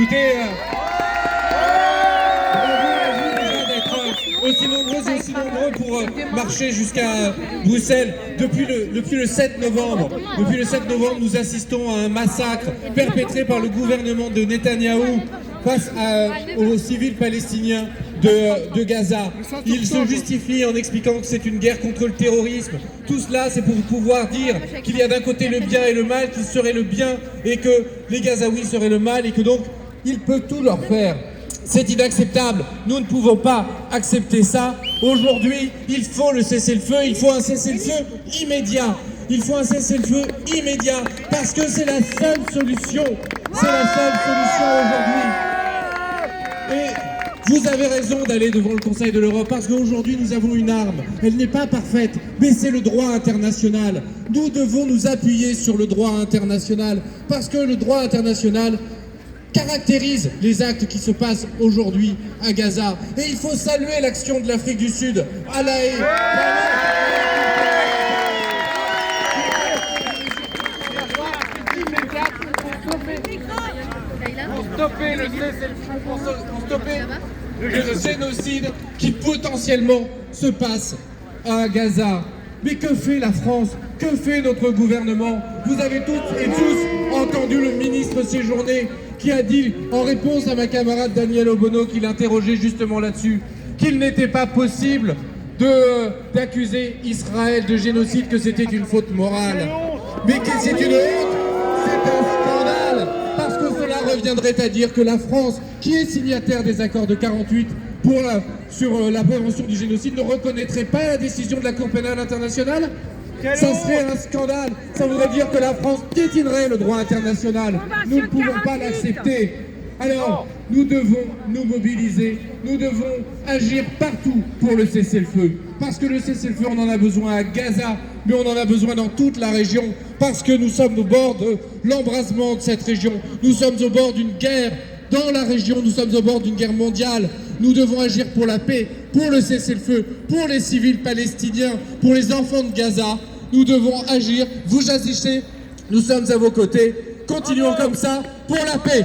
Écoutez, aussi nombreuses et aussi nombreux pour marcher jusqu'à Bruxelles. Depuis le 7 novembre, nous assistons à un massacre perpétré par le gouvernement de Netanyahou face aux civils palestiniens de Gaza. Il se justifie en expliquant que c'est une guerre contre le terrorisme. Tout cela, c'est pour pouvoir dire qu'il y a d'un côté le bien et le mal, qu'il serait le bien et que les Gazaouis seraient le mal et que donc il peut tout leur faire. C'est inacceptable. Nous ne pouvons pas accepter ça. Aujourd'hui, il faut le cessez-le-feu. Il faut un cessez-le-feu immédiat. Il faut un cessez-le-feu immédiat parce que c'est la seule solution. C'est la seule solution aujourd'hui. Et vous avez raison d'aller devant le Conseil de l'Europe parce qu'aujourd'hui, nous avons une arme. Elle n'est pas parfaite, mais c'est le droit international. Nous devons nous appuyer sur le droit international parce que le droit international caractérise les actes qui se passent aujourd'hui à Gaza. Et il faut saluer l'action de l'Afrique du Sud à La Haye. Pour stopper le génocide qui potentiellement se passe à Gaza. Mais que fait la France? Que fait notre gouvernement? Vous avez toutes et tous entendu le ministre Séjourné qui a dit, en réponse à ma camarade Daniel Obono, qui l'interrogeait justement là-dessus, qu'il n'était pas possible d'accuser Israël de génocide, que c'était une faute morale. Mais que c'est une honte, c'est un scandale, parce que cela reviendrait à dire que la France, qui est signataire des accords de 48 sur la prévention du génocide, ne reconnaîtrait pas la décision de la Cour pénale internationale. Ça serait un scandale, ça voudrait dire que la France piétinerait le droit international. Nous ne pouvons pas l'accepter. Alors, nous devons nous mobiliser, nous devons agir partout pour le cessez-le-feu. Parce que le cessez-le-feu, on en a besoin à Gaza, mais on en a besoin dans toute la région. Parce que nous sommes au bord de l'embrasement de cette région. Nous sommes au bord d'une guerre dans la région, nous sommes au bord d'une guerre mondiale. Nous devons agir pour la paix, pour le cessez-le-feu, pour les civils palestiniens, pour les enfants de Gaza. Nous devons agir, vous agissez, nous sommes à vos côtés, continuons comme ça pour la paix.